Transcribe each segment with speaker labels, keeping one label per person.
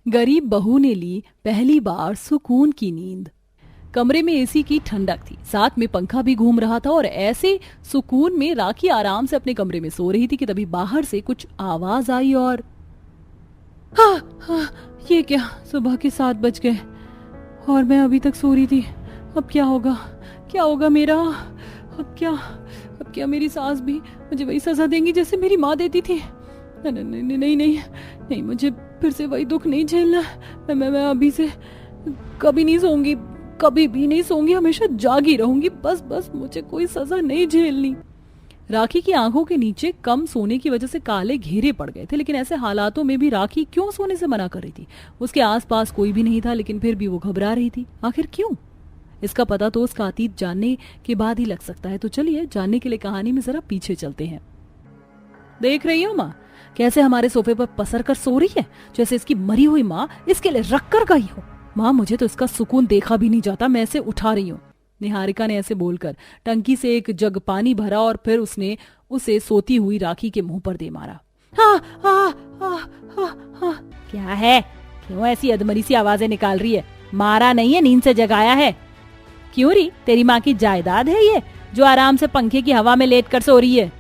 Speaker 1: गरीब बहू ने ली पहली बार सुकून की नींद। कमरे में एसी की ठंडक थी, साथ में पंखा भी घूम रहा था और ऐसे सुकून में राखी आराम से अपने कमरे में सो रही थी कि तभी बाहर से कुछ आवाज आई और हाँ हाँ, ये क्या, सुबह के 7 बज गए और मैं अभी तक सो रही थी। अब क्या होगा, क्या होगा मेरा? अब क्या मेरी सास भी मुझे वही सजा देंगी जैसे मेरी माँ देती थी? नहीं नहीं नहीं नहीं नहीं, नहीं मुझे फिर से वही दुख नहीं झेलना। मैं अभी से कभी नहीं सोऊंगी, कभी भी नहीं सोऊंगी, हमेशा जागी रहूंगी। बस बस मुझे कोई सजा नहीं झेलनी। राखी की आंखों के नीचे कम सोने की वजह से काले घेरे पड़ गए थे, लेकिन ऐसे हालातों में भी राखी क्यों सोने से मना कर रही थी? उसके आसपास कोई भी नहीं था, लेकिन फिर भी वो घबरा रही थी। आखिर क्यों? इसका पता तो उसका अतीत जानने के बाद ही लग सकता है। तो चलिए जानने के लिए कहानी में जरा पीछे चलते हैं। देख रही हो माँ कैसे हमारे सोफे पर पसर कर सो रही है, जैसे इसकी मरी हुई माँ इसके लिए रख कर गई हो। माँ मुझे तो इसका सुकून देखा भी नहीं जाता, मैं इसे उठा रही हूँ। निहारिका ने ऐसे बोलकर टंकी से एक जग पानी भरा और फिर उसने उसे सोती हुई राखी के मुंह पर दे मारा। हाँ हाँ हाँ हाँ हाँ। क्या है, क्यों ऐसी अधमरी सी आवाजें निकाल रही है? मारा नहीं है, नींद से जगाया है। क्यों री, तेरी माँ की जायदाद है ये जो आराम से पंखे की हवा में लेट कर सो रही है?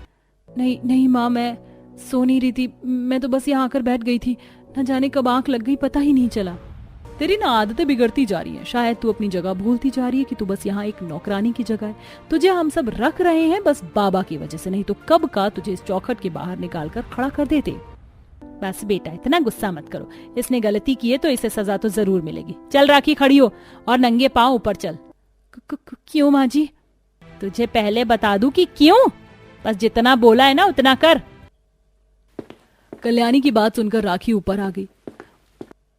Speaker 1: नहीं नहीं माँ, मैं सो नहीं रही थी, मैं तो बस यहाँ आकर बैठ गई थी। न जाने कब आंख लग गई, पता ही नहीं चला। तेरी ना आदतें बिगड़ती जा रही हैं, शायद तू अपनी जगह भूलती जा रही है कि तू बस यहाँ एक नौकरानी की जगह है। तुझे हम सब रख रहे हैं बस बाबा की वजह से, नहीं तो कब का तुझे इस चौखट के बाहर निकाल कर खड़ा कर देते। बस बेटा इतना गुस्सा मत करो, इसने गलती की है तो इसे सजा तो जरूर मिलेगी। चल राखी खड़ी हो और नंगे पांव ऊपर चल। क्यों माँ जी? तुझे पहले बता दूं कि क्यों? बस जितना बोला है ना उतना कर। कल्याणी की बात सुनकर राखी ऊपर आ गई।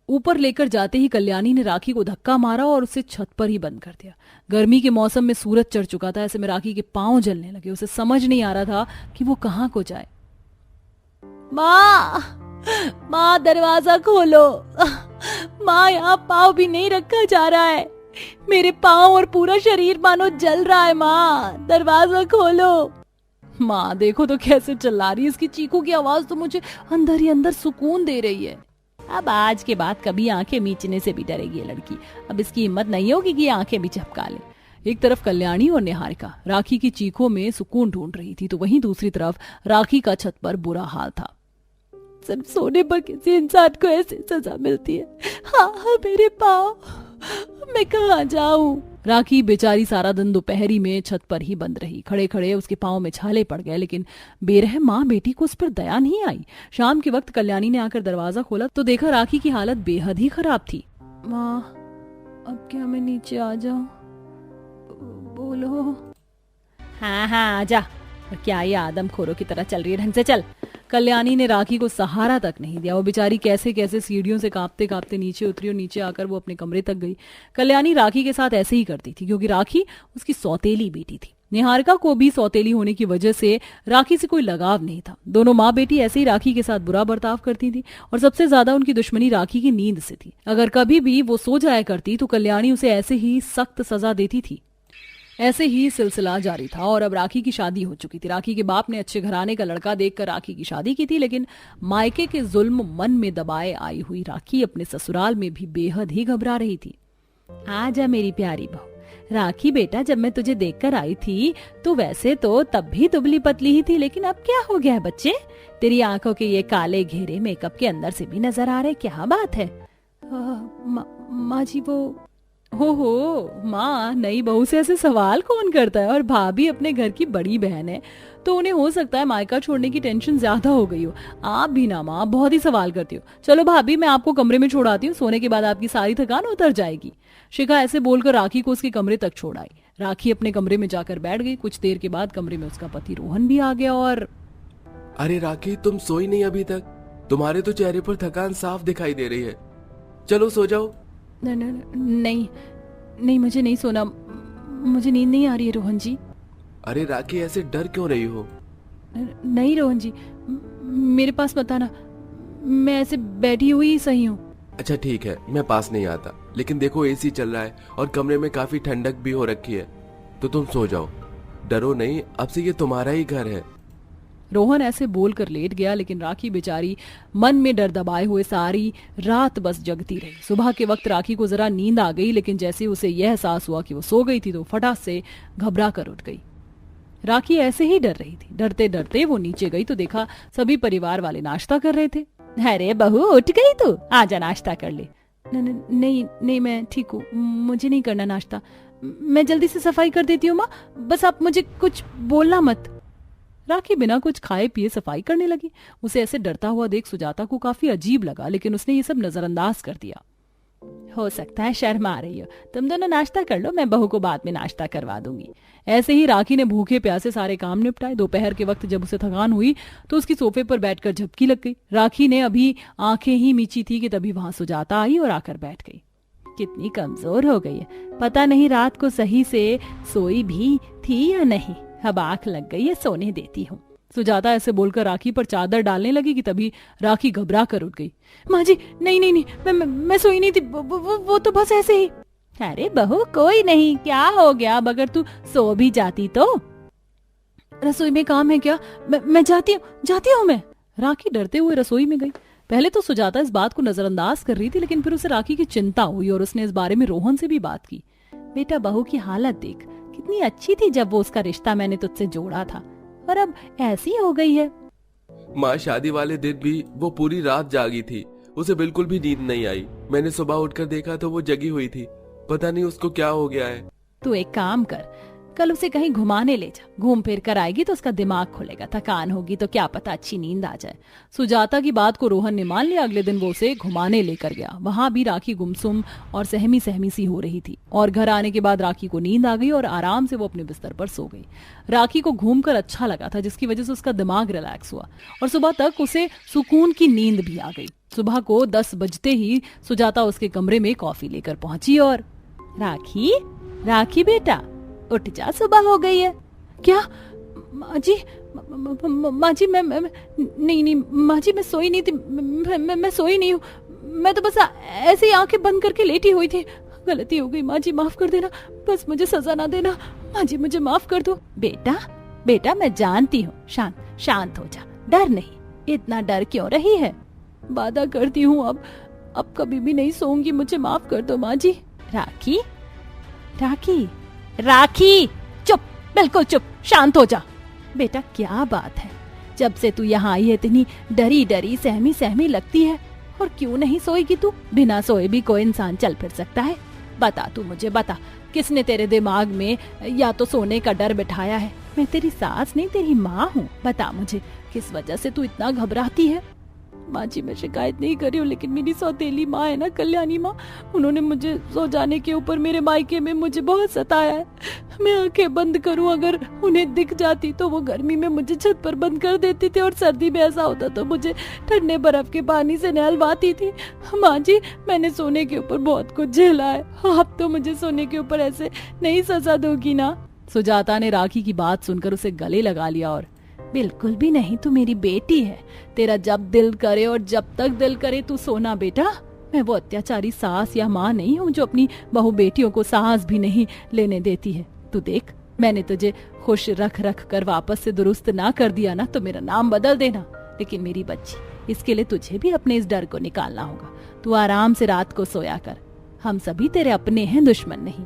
Speaker 1: ऊपर लेकर जाते ही कल्याणी ने राखी को धक्का मारा और उसे छत पर ही बंद कर दिया। गर्मी के मौसम में सूरज चढ़ चुका था, ऐसे में राखी के पांव जलने लगे। उसे समझ नहीं आ रहा था कि वो कहाँ को जाए। माँ, माँ दरवाजा खोलो। माँ यहाँ पाँव भी नहीं रखा जा रहा है, मेरे पाँव और पूरा शरीर मानो जल रहा है। माँ दरवाजा खोलो। माँ देखो तो कैसे चिल्ला रही है, इसकी चीखों की आवाज तो मुझे अंदर ही अंदर सुकून दे रही है। अब आज के बाद कभी आंखें मीचने से भी डरेगी ये लड़की। अब इसकी हिम्मत नहीं होगी कि आंखें भी झपका ले। एक तरफ कल्याणी और निहारिका राखी की चीखों में सुकून ढूंढ रही थी, तो वहीं दूसरी तरफ राखी का छत पर बुरा हाल था। सिर्फ सोने पर किसी इंसान को ऐसी सजा मिलती है। हाँ हाँ मेरे पाँव, मैं कहाँ जाऊं? राखी बेचारी सारा दिन दोपहरी में छत पर ही बंद रही। खड़े खड़े उसके पाँव में छाले पड़ गए, लेकिन बेरहम माँ बेटी को उस पर दया नहीं आई। शाम के वक्त कल्याणी ने आकर दरवाजा खोला तो देखा राखी की हालत बेहद ही खराब थी। माँ अब क्या मैं नीचे आ जाऊं? बोलो। हाँ हाँ आजा। क्या ये आदमखोरों की तरह चल रही है? ढंग से चल। कल्याणी ने राखी को सहारा तक नहीं दिया। वो बेचारी कैसे कैसे सीढ़ियों से कांपते कांपते नीचे उतरी और नीचे आकर वो अपने कमरे तक गई। कल्याणी राखी के साथ ऐसे ही करती थी क्योंकि राखी उसकी सौतेली बेटी थी। निहारिका को भी सौतेली होने की वजह से राखी से कोई लगाव नहीं था। दोनों माँ बेटी ऐसे ही राखी के साथ बुरा बर्ताव करती थी और सबसे ज्यादा उनकी दुश्मनी राखी की नींद से थी। अगर कभी भी वो सो जाया करती तो कल्याणी उसे ऐसे ही सख्त सजा देती थी। ऐसे ही सिलसिला जारी था और अब राखी की शादी हो चुकी थी। राखी के बाप ने अच्छे घराने का लड़का देखकर राखी की शादी की थी, लेकिन मायके के जुल्म मन में दबाए आई हुई राखी अपने ससुराल में भी बेहद ही घबरा रही थी। आजा मेरी प्यारी बहू। राखी बेटा, जब मैं तुझे देखकर आई थी तो वैसे तो तब भी दुबली पतली ही थी, लेकिन अब क्या हो गया है बच्चे? तेरी आंखों के ये काले घेरे मेकअप के अंदर से भी नजर आ रहे, क्या बात है? माँ जी वो हो माँ, नई बहू से ऐसे सवाल कौन करता है? और भाभी अपने घर की बड़ी बहन है तो उन्हें हो सकता है मायका छोड़ने की टेंशन ज्यादा हो गई हो। आप भी ना माँ, बहुत ही सवाल करती हो। चलो भाभी मैं आपको कमरे में छोड़ाती हूँ, सोने के बाद आपकी सारी थकान उतर जाएगी। शिखा ऐसे बोलकर राखी को उसके कमरे तक छोड़ आई। राखी अपने कमरे में जाकर बैठ गई। कुछ देर के बाद कमरे में उसका पति रोहन भी आ गया और
Speaker 2: अरे राखी, तुम सोई नहीं अभी तक? तुम्हारे तो चेहरे पर थकान साफ दिखाई दे रही है, चलो सो जाओ।
Speaker 1: नहीं नहीं, मुझे नहीं सोना, मुझे नींद नहीं आ रही है रोहन जी।
Speaker 2: अरे राखी, ऐसे डर क्यों रही हो?
Speaker 1: नहीं रोहन जी, मेरे पास मत आना, मैं ऐसे बैठी हुई ही सही हूँ।
Speaker 2: अच्छा ठीक है, मैं पास नहीं आता, लेकिन देखो एसी चल रहा है और कमरे में काफी ठंडक भी हो रखी है, तो तुम सो जाओ। डरो नहीं, अब से ये तुम्हारा ही घर है।
Speaker 1: रोहन ऐसे बोलकर लेट गया, लेकिन राखी बेचारी मन में डर दबाए हुए सारी रात बस जगती रही। सुबह के वक्त राखी को जरा नींद आ गई, लेकिन जैसे उसे यह एहसास हुआ कि वो सो गई थी तो फटाक से घबरा कर उठ गई। राखी ऐसे ही डर रही थी। डरते डरते वो नीचे गई तो देखा सभी परिवार वाले नाश्ता कर रहे थे। अरे बहू, उठ गई तू, आजा नाश्ता कर ले। नहीं नहीं, मैं ठीक हूँ, मुझे नहीं करना नाश्ता, मैं जल्दी से सफाई कर देती हूँ माँ, बस आप मुझे कुछ बोलना मत। राखी बिना कुछ खाए पिए सफाई करने लगी। उसे ऐसे डरता हुआ देख सुजाता को काफी अजीब लगा, लेकिन उसने ये सब नजरअंदाज कर दिया। हो सकता है शर्म आ रही हो, तुम दोनों नाश्ता कर लो, मैं बहू को बाद में नाश्ता करवा दूंगी। ऐसे ही राखी ने भूखे प्यासे सारे काम निपटाए। दोपहर के वक्त जब उसे थकान हुई तो उसकी सोफे पर बैठकर झपकी लग गई। राखी ने अभी आंखें ही मीची थी कि तभी वहां सुजाता आई और आकर बैठ गई। कितनी कमजोर हो गई है, पता नहीं रात को सही से सोई भी थी या नहीं, अब आंख लग गई है, सोने देती हूँ। सुजाता ऐसे बोलकर राखी पर चादर डालने लगी कि तभी राखी घबरा कर उठ गई। माँ जी, नहीं नहीं नहीं, मैं सोई नहीं थी, वो तो बस ऐसे ही। अरे बहू, कोई नहीं, क्या हो गया? अगर तू सो भी जाती तो। रसोई में काम है क्या? मैं जाती हूँ मैं। राखी डरते हुए रसोई में गई। पहले तो सुजाता इस बात को नजरअंदाज कर रही थी, लेकिन फिर उसे राखी की चिंता हुई और उसने इस बारे में रोहन से भी बात की। बेटा, बहू की हालत देख, कितनी अच्छी थी जब वो उसका रिश्ता मैंने तुझसे जोड़ा था, और अब ऐसी हो गई है।
Speaker 2: माँ, शादी वाले दिन भी वो पूरी रात जागी थी, उसे बिल्कुल भी नींद नहीं आई। मैंने सुबह उठकर देखा तो वो जगी हुई थी, पता नहीं उसको क्या हो गया है।
Speaker 1: तू एक काम कर, कल उसे कहीं घुमाने ले जा, घूम फिर कर आएगी तो उसका दिमाग खुलेगा, थकान होगी तो क्या पता अच्छी नींद आ जाए। सुजाता की बात को रोहन ने मान लिया। अगले दिन वो उसे घुमाने लेकर गया। वहां भी राखी गुमसुम और सहमी सहमी सी हो रही थी, और घर आने के बाद राखी को नींद आ गई और आराम से वो अपने बिस्तर पर सो गई। राखी को घूमकर अच्छा लगा था, जिसकी वजह से उसका दिमाग रिलैक्स हुआ और सुबह तक उसे सुकून की नींद भी आ गई। सुबह को 10 बजते ही सुजाता उसके कमरे में कॉफी लेकर पहुंची और राखी बेटा, उठ जा, सुबह हो गई है। क्या माँ जी, मैं नहीं माँ जी, मैं सोई नहीं थी, मैं सोई नहीं हूँ, मैं तो बस ऐसे ही आंखें बंद करके लेटी हुई थी। गलती हो गई माँ जी, माफ कर देना, बस मुझे सजा ना देना माँ जी, मुझे माफ कर दो। बेटा मैं जानती हूँ, शांत हो जा, डर नहीं, इतना डर क्यों रही है? वादा करती हूँ अब कभी भी नहीं सोऊंगी, मुझे माफ कर दो माँ जी। राखी, चुप, बिल्कुल चुप, शांत हो जा। बेटा, क्या बात है, जब से तू यहाँ आई है इतनी डरी डरी सहमी सहमी लगती है, और क्यों नहीं सोएगी तू? बिना सोए भी कोई इंसान चल फिर सकता है। बता, तू मुझे बता, किसने तेरे दिमाग में या तो सोने का डर बिठाया है? मैं तेरी सास नहीं, तेरी माँ हूँ। बता मुझे, किस वजह से तू इतना घबराती है? माँ जी, मैं शिकायत नहीं कर रही हूँ, लेकिन मेरी सौतेली माँ है ना, कल्याणी माँ, उन्होंने मुझे सो जाने के ऊपर मेरे मायके में मुझे बहुत सताया है। मैं आंखें बंद करूँ, अगर उन्हें दिख जाती तो वो गर्मी में मुझे छत पर बंद कर देती थी, और सर्दी में ऐसा होता तो मुझे ठंडे बर्फ के पानी से नहलवाती थी। माँ जी, मैंने सोने के ऊपर बहुत कुछ झेला है, आप तो मुझे सोने के ऊपर ऐसे नहीं सजा दोगी ना? सुजाता ने राखी की बात सुनकर उसे गले लगा लिया और बिल्कुल भी नहीं, तू मेरी बेटी है, तेरा जब दिल करे और जब तक दिल करे तू सोना बेटा। मैं वो अत्याचारी सास या माँ नहीं हूँ जो अपनी बहू बेटियों को सांस भी नहीं लेने देती है। तू देख, मैंने तुझे खुश रख कर वापस से दुरुस्त ना कर दिया ना तो मेरा नाम बदल देना, लेकिन मेरी बच्ची, इसके लिए तुझे भी अपने इस डर को निकालना होगा। तू आराम से रात को सोया कर, हम सभी तेरे अपने हैं, दुश्मन नहीं।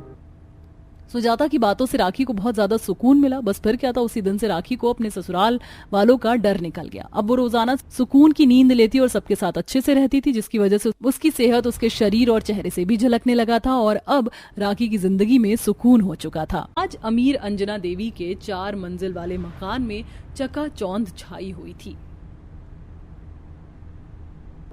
Speaker 1: सुजाता की बातों से राखी को बहुत ज्यादा सुकून मिला। बस फिर क्या था, उसी दिन से राखी को अपने ससुराल वालों का डर निकल गया। अब वो रोजाना सुकून की नींद लेती और सबके साथ अच्छे से रहती थी, जिसकी वजह से उसकी सेहत उसके शरीर और चेहरे से भी झलकने लगा था और अब राखी की जिंदगी में सुकून हो चुका था। आज अमीर अंजना देवी के 4 मंजिल वाले मकान में चकाचौंध छाई हुई थी।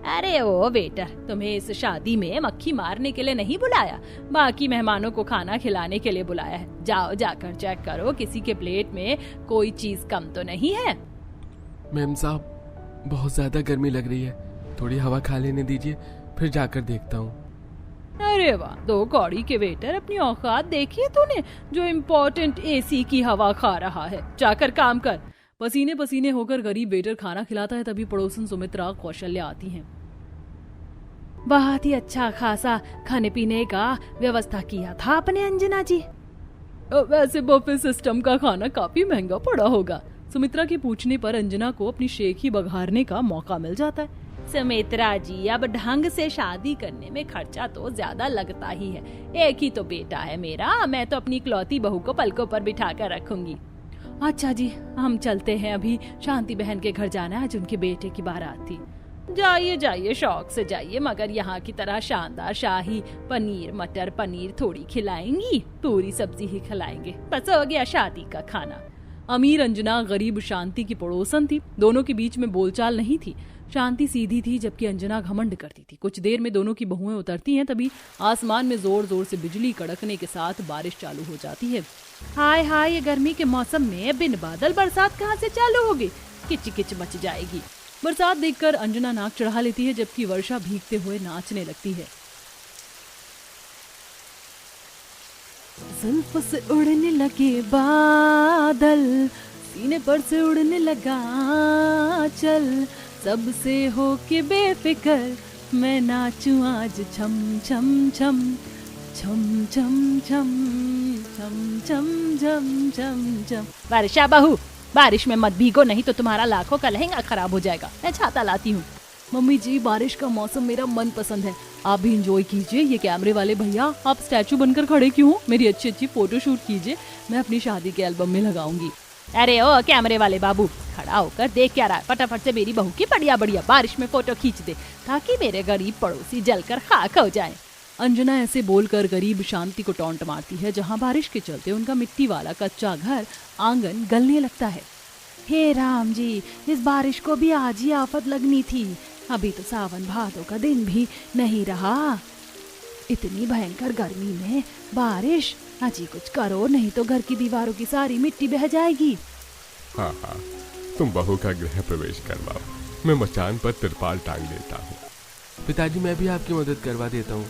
Speaker 1: अरे ओ बेटा, तुम्हें इस शादी में मक्खी मारने के लिए नहीं बुलाया, बाकी मेहमानों को खाना खिलाने के लिए बुलाया है। जाओ, जाकर चेक करो किसी के प्लेट में कोई चीज कम तो नहीं है।
Speaker 2: मैम साहब, बहुत ज्यादा गर्मी लग रही है, थोड़ी हवा खा लेने दीजिए, फिर जाकर देखता हूँ।
Speaker 1: अरे वाह, 2 कौड़ी के वेटर, अपनी औकात देखी है तूने, जो इम्पोर्टेंट एसी की हवा खा रहा है। जाकर काम कर। पसीने पसीने होकर गरीब वेटर खाना खिलाता है, तभी पड़ोसन सुमित्रा कौशल्या आती हैं। बहुत ही अच्छा खासा खाने पीने का व्यवस्था किया था अपने अंजना जी। वैसे बफे सिस्टम का खाना काफी महंगा पड़ा होगा।
Speaker 3: सुमित्रा के पूछने पर अंजना को अपनी शेखी बघारने का मौका मिल जाता है।
Speaker 1: सुमित्रा जी, अब ढंग से शादी करने में खर्चा तो ज्यादा लगता ही है। एक ही तो बेटा है मेरा, मैं तो अपनी इकलौती बहू को पलकों पर बिठा कर रखूंगी। अच्छा जी, हम चलते हैं, अभी शांति बहन के घर जाना है, आज उनके बेटे की बारात थी। जाइए जाइए, शौक से जाइए, मगर यहाँ की तरह शानदार शाही पनीर मटर पनीर थोड़ी खिलाएंगी, पूरी सब्जी ही खिलाएंगे, बस हो गया शादी का खाना।
Speaker 3: अमीर अंजना गरीब शांति की पड़ोसन थी। दोनों के बीच में बोलचाल नहीं थी। शांति सीधी थी जबकि अंजना घमंड करती थी। कुछ देर में दोनों की बहुएं उतरती हैं, तभी आसमान में जोर जोर से बिजली कड़कने के साथ बारिश चालू हो जाती है।
Speaker 1: हाय हाय, ये गर्मी के मौसम में बिन बादल बरसात कहाँ से चालू होगी, किच किच मच जाएगी।
Speaker 3: बरसात देखकर अंजना नाक चढ़ा लेती है जबकि वर्षा भीगते हुए नाचने लगती है। जुल्फ से उड़ने लगे बादल, सीने पर से उड़ने लगा चल, सबसे हो के बेफिकर मैं नाचूं आज छम छम छम छम छम छम छम छम छम छम छम।
Speaker 1: वर्षा बहू, बारिश में मत भीगो, नहीं तो तुम्हारा लाखों का लहंगा खराब हो जाएगा। मैं छाता लाती हूँ।
Speaker 3: मम्मी जी, बारिश का मौसम मेरा मन पसंद है, आप भी एंजॉय कीजिए। ये कैमरे वाले भैया, आप स्टैचू बनकर खड़े क्यों हो? मेरी अच्छी अच्छी फोटो शूट कीजिए, मैं अपनी शादी के एल्बम में लगाऊंगी।
Speaker 1: अरे ओ कैमरे वाले बाबू, खड़ा होकर देख क्या रहा है? फटाफट से मेरी बहू की बढ़िया बढ़िया बारिश में फोटो खींच दे, ताकि मेरे गरीब पड़ोसी जलकर खाक हो जाए।
Speaker 3: अंजना ऐसे बोलकर गरीब शांति को टॉन्ट मारती है, जहाँ बारिश के चलते उनका मिट्टी वाला कच्चा घर आंगन गलने लगता है।
Speaker 1: हे राम जी, इस बारिश को भी आज ही आफत लगनी थी, अभी तो सावन भादों का दिन भी नहीं रहा। इतनी भयंकर गर्मी में बारिश, अजी कुछ करो, नहीं तो घर की दीवारों की सारी मिट्टी बह जाएगी।
Speaker 4: हाँ हाँ, तुम बहू का गृह प्रवेश करवाओ, मैं मचान पर तिरपाल टांग देता हूँ।
Speaker 2: पिताजी, मैं भी आपकी मदद करवा देता हूँ।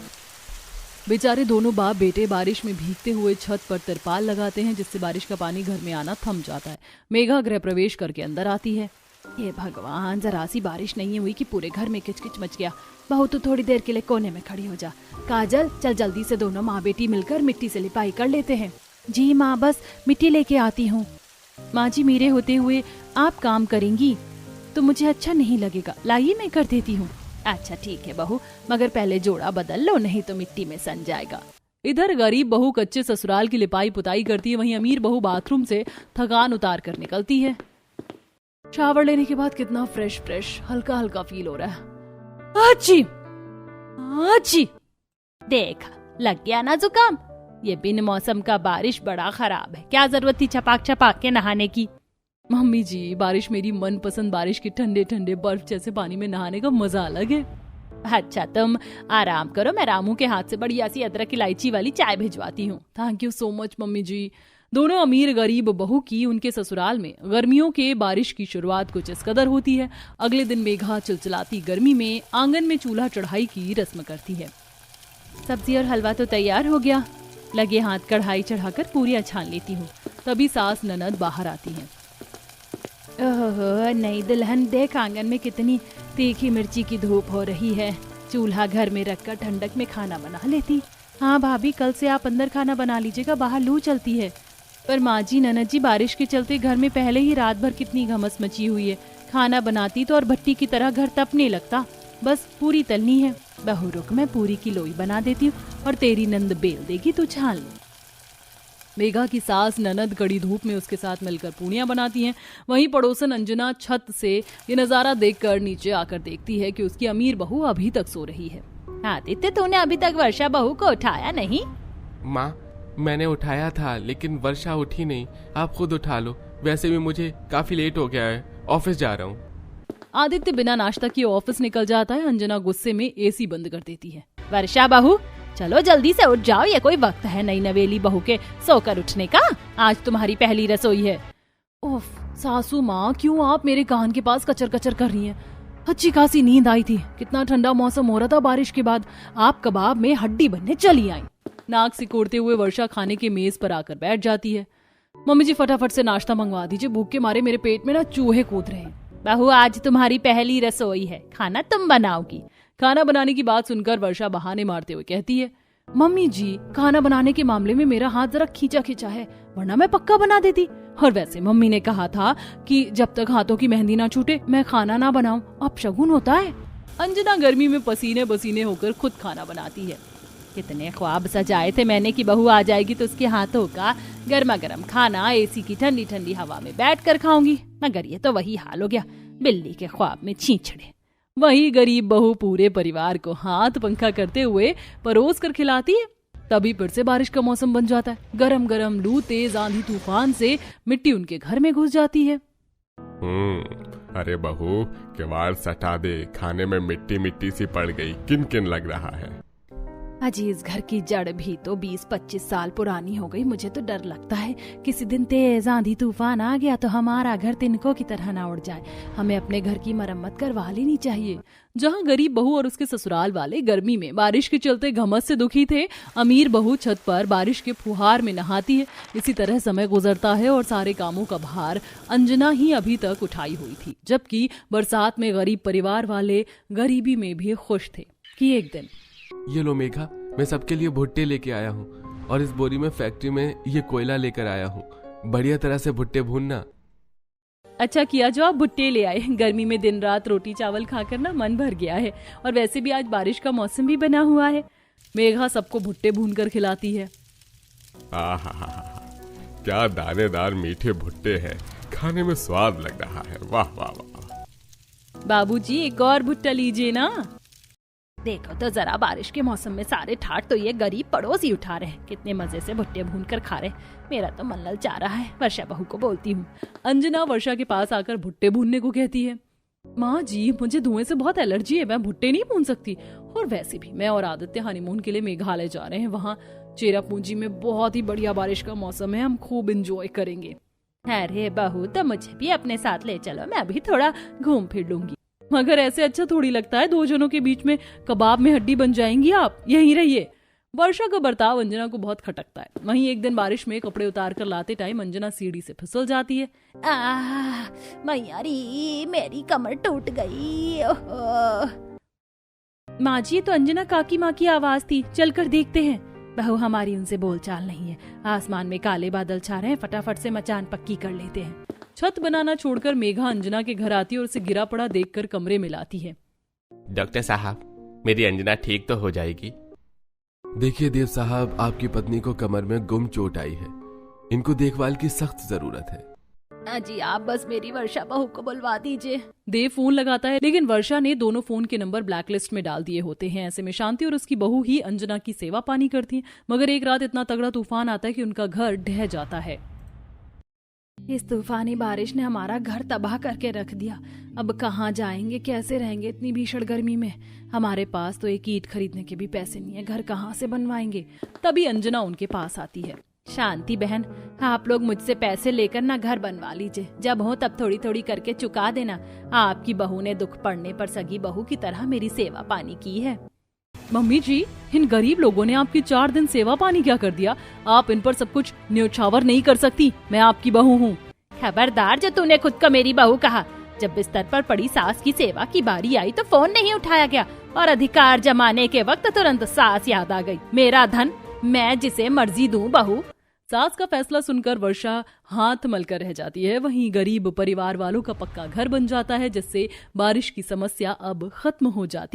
Speaker 3: बेचारे दोनों बाप बेटे बारिश में भीगते हुए छत पर तिरपाल लगाते हैं, जिससे बारिश का पानी घर में आना थम जाता है। मेघा गृह प्रवेश करके अंदर आती है।
Speaker 1: ये भगवान, जरा सी बारिश नहीं हुई कि पूरे घर में किचकिच मच गया। बहू तो थोड़ी देर के लिए कोने में खड़ी हो जा। काजल, चल जल्दी से दोनों माँ बेटी मिलकर मिट्टी से लिपाई कर लेते हैं। जी माँ, बस मिट्टी लेके आती हूँ।
Speaker 3: माँ जी, मेरे होते हुए आप काम करेंगी तो मुझे अच्छा नहीं लगेगा, लाइए मैं कर देती हूँ।
Speaker 1: अच्छा ठीक है बहू, मगर पहले जोड़ा बदल लो, नहीं तो मिट्टी में सन जाएगा।
Speaker 3: इधर गरीब बहू कच्चे ससुराल की लिपाई पुताई करती है, वहीं अमीर बहू बाथरूम से थकान उतार कर निकलती है। शावर लेने के बाद कितना फ्रेश फ्रेश हल्का हल्का फील हो रहा है।
Speaker 1: आची आची, देखा लग गया ना जुकाम। ये बिन मौसम का बारिश बड़ा खराब है, क्या जरूरत थी छपाक छपाक के नहाने की।
Speaker 3: मम्मी जी, बारिश मेरी मनपसंद बारिश के ठंडे ठंडे बर्फ जैसे पानी में नहाने का मजा अलग है।
Speaker 1: अच्छा तुम आराम करो, मैं रामू के हाथ से बढ़िया सी अदरक इलायची वाली चाय भिजवाती हूँ।
Speaker 3: Thank you so much mummy ji. दोनों अमीर गरीब बहू की उनके ससुराल में गर्मियों के बारिश की शुरुआत कुछ इस कदर होती है। अगले दिन मेघा चिलचिलाती गर्मी में आंगन में चूल्हा चढ़ाई की रस्म करती है।
Speaker 1: सब्जी और हलवा तो तैयार हो गया, लगे हाथ कढ़ाई चढ़ाकर पूरियां छान लेती हूँ।
Speaker 3: तभी सास ननद बाहर आती हैं।
Speaker 1: ओहो नई दुल्हन, देख आंगन में कितनी तीखी मिर्ची की धूप हो रही है। चूल्हा घर में रखकर ठंडक में खाना बना लेती। हाँ भाभी, कल से आप अंदर खाना बना लीजिएगा, बाहर लू चलती है। पर माँ जी, ननद जी, बारिश के चलते घर में पहले ही रात भर कितनी घमस मची हुई है। खाना बनाती तो और भट्टी की तरह घर तपने लगता। बस पूरी तलनी है। बहू रुक, मैं पूरी की लोई बना देती हूँ और तेरी नंद बेल देगी, तू छान ले।
Speaker 3: मेघा की सास ननद कड़ी धूप में उसके साथ मिलकर पूड़ियां बनाती हैं। वहीं पड़ोसन अंजना छत से ये नजारा देखकर नीचे आकर देखती है कि उसकी अमीर बहू अभी तक सो रही है।
Speaker 1: आदित्य, तूने अभी तक वर्षा बहू को उठाया नहीं?
Speaker 2: माँ, मैंने उठाया था लेकिन वर्षा उठी नहीं, आप खुद उठा लो। वैसे भी मुझे काफी लेट हो गया है, ऑफिस जा रहा हूँ।
Speaker 3: आदित्य बिना नाश्ता किए ऑफिस निकल जाता है। अंजना गुस्से में एसी बंद कर देती है।
Speaker 1: वर्षा बहू, चलो जल्दी से उठ जाओ, ये कोई वक्त है नई नवेली बहू के सोकर उठने का? आज तुम्हारी पहली रसोई है।
Speaker 3: ओफ सासू माँ, क्यों आप मेरे कान के पास कचर कचर कर रही हैं? अच्छी खासी नींद आई थी, कितना ठंडा मौसम हो रहा था बारिश के बाद, आप कबाब में हड्डी बनने चली आई। नाक सिकोड़ते हुए वर्षा खाने के मेज पर आकर बैठ जाती है। मम्मी जी, फटाफट से नाश्ता मंगवा दीजिए, भूख के मारे मेरे पेट में ना चूहे कूद रहे हैं।
Speaker 1: बहू, आज तुम्हारी पहली रसोई है, खाना तुम बनाओगी।
Speaker 3: खाना बनाने की बात सुनकर वर्षा बहाने मारते हुए कहती है, मम्मी जी, खाना बनाने के मामले में मेरा हाथ जरा खींचा खींचा है, वरना मैं पक्का बना देती। और वैसे मम्मी ने कहा था कि जब तक हाथों की मेहंदी ना छूटे मैं खाना ना बनाऊं। अब शगुन होता है। अंजना गर्मी में पसीने पसीने होकर खुद खाना बनाती है। कितने ख्वाब सजाए थे मैंने कि बहू आ जाएगी तो उसके हाथों का गर्मा गर्म खाना एसी की ठंडी ठंडी हवा में बैठकर खाऊंगी, मगर ये तो वही हाल हो गया, बिल्ली के ख्वाब में छींछड़े। वही गरीब बहू पूरे परिवार को हाथ पंखा करते हुए परोस कर खिलाती है। तभी फिर से बारिश का मौसम बन जाता है। गरम गरम लू, तेज आंधी तूफान से मिट्टी उनके घर में घुस जाती है।
Speaker 4: अरे बहू, किवाड़ सटा दे, खाने में मिट्टी मिट्टी सी पड़ गई, किन किन लग रहा है।
Speaker 1: अजी इस घर की जड़ भी तो 20-25 साल पुरानी हो गई। मुझे तो डर लगता है किसी दिन तेज आंधी तूफान आ गया तो हमारा घर तिनकों की तरह ना उड़ जाए। हमें अपने घर की मरम्मत करवा लेनी चाहिए।
Speaker 3: जहाँ गरीब बहू और उसके ससुराल वाले गर्मी में बारिश के चलते घमस से दुखी थे, अमीर बहू छत पर बारिश के फुहार में नहाती है। इसी तरह समय गुजरता है और सारे कामों का भार अंजना ही अभी तक उठाई हुई थी, जबकि बरसात में गरीब परिवार वाले गरीबी में भी खुश थे कि एक दिन
Speaker 2: ये लो मेघा, मैं सबके लिए भुट्टे लेके आया हूँ और इस बोरी में फैक्ट्री में ये कोयला लेकर आया हूँ। बढ़िया तरह से भुट्टे भूनना।
Speaker 3: अच्छा किया जो आप भुट्टे ले आए। गर्मी में दिन रात रोटी चावल खाकर ना मन भर गया है, और वैसे भी आज बारिश का मौसम भी बना हुआ है। मेघा सबको भुट्टे भूनकर खिलाती है।
Speaker 4: क्या दानेदार मीठे भुट्टे हैं, खाने में स्वाद लग रहा है। वाह वाह वाह।
Speaker 3: बाबूजी एक और भुट्टा लीजिए ना।
Speaker 1: देखो तो जरा, बारिश के मौसम में सारे ठाट तो ये गरीब पड़ोसी उठा रहे हैं। कितने मजे से भुट्टे भून कर खा रहे। मेरा तो मन ललचा रहा है। वर्षा बहू को बोलती हूँ।
Speaker 3: अंजना वर्षा के पास आकर भुट्टे भूनने को कहती है। माँ जी, मुझे धुएं से बहुत एलर्जी है, मैं भुट्टे नहीं भून सकती। और वैसे भी मैं और आदित्य हनीमून के लिए मेघालय जा रहे हैं। वहाँ चेरापूंजी में बहुत ही बढ़िया बारिश का मौसम है, हम खूब एंजॉय करेंगे।
Speaker 1: अरे बहू, तो मुझे भी अपने साथ ले चलो, मैं अभी थोड़ा घूम फिर लूंगी।
Speaker 3: मगर ऐसे अच्छा थोड़ी लगता है, दो जनों के बीच में कबाब में हड्डी बन जाएंगी आप, यहीं रहिए। वर्षा का बर्ताव अंजना को बहुत खटकता है। वहीं एक दिन बारिश में कपड़े उतार कर लाते टाइम अंजना सीढ़ी से फिसल जाती है।
Speaker 1: मैया री, मेरी कमर टूट गई।
Speaker 3: माँ जी, तो अंजना काकी माँ की आवाज थी, चलकर देखते हैं।
Speaker 1: बहू, हमारी उनसे बोलचाल नहीं है। आसमान में काले बादल छा रहे हैं, फटाफट से मचान पक्की कर लेते हैं।
Speaker 3: छत बनाना छोड़कर मेघा अंजना के घर आती है और उसे गिरा पड़ा देखकर कमरे में लाती है।
Speaker 2: डॉक्टर साहब, मेरी अंजना ठीक तो हो जाएगी? देखिए देव साहब, आपकी पत्नी को कमर में गुम चोट आई है। इनको देखभाल की सख्त जरूरत है।
Speaker 1: जी आप बस मेरी वर्षा बहू को बुलवा दीजिए।
Speaker 3: देव फोन लगाता है, लेकिन वर्षा ने दोनों फोन के नंबर ब्लैकलिस्ट में डाल दिए होते हैं। ऐसे में शांति और उसकी बहू ही अंजना की सेवा पानी करती है। मगर एक रात इतना तगड़ा तूफान आता है कि उनका घर ढह जाता है।
Speaker 1: इस तूफानी बारिश ने हमारा घर तबाह करके रख दिया। अब कहाँ जाएंगे, कैसे रहेंगे इतनी भीषण गर्मी में। हमारे पास तो एक ईंट खरीदने के भी पैसे नहीं है, घर कहाँ से बनवाएंगे।
Speaker 3: तभी अंजना उनके पास आती है।
Speaker 1: शांति बहन, आप लोग मुझसे पैसे लेकर ना घर बनवा लीजिए, जब हो तब थोड़ी थोड़ी करके चुका देना। आपकी बहू ने दुख पड़ने पर सगी बहू की तरह मेरी सेवा पानी की है।
Speaker 3: मम्मी जी, इन गरीब लोगों ने आपकी 4 दिन सेवा पानी क्या कर दिया? आप इन पर सब कुछ न्योछावर नहीं कर सकती। मैं आपकी बहू हूँ।
Speaker 1: खबरदार, जो तूने खुद को मेरी बहू कहा। जब बिस्तर पर पड़ी सास की सेवा की बारी आई तो फोन नहीं उठाया गया, और अधिकार जमाने के वक्त तुरंत सास याद आ गई। मेरा धन, मैं जिसे मर्जी दूं बहू।
Speaker 3: सास का फैसला सुनकर वर्षा हाथ मलकर रह जाती है। वहीं गरीब परिवार वालों का पक्का घर बन जाता है, जिससे बारिश की समस्या अब खत्म हो जाती है।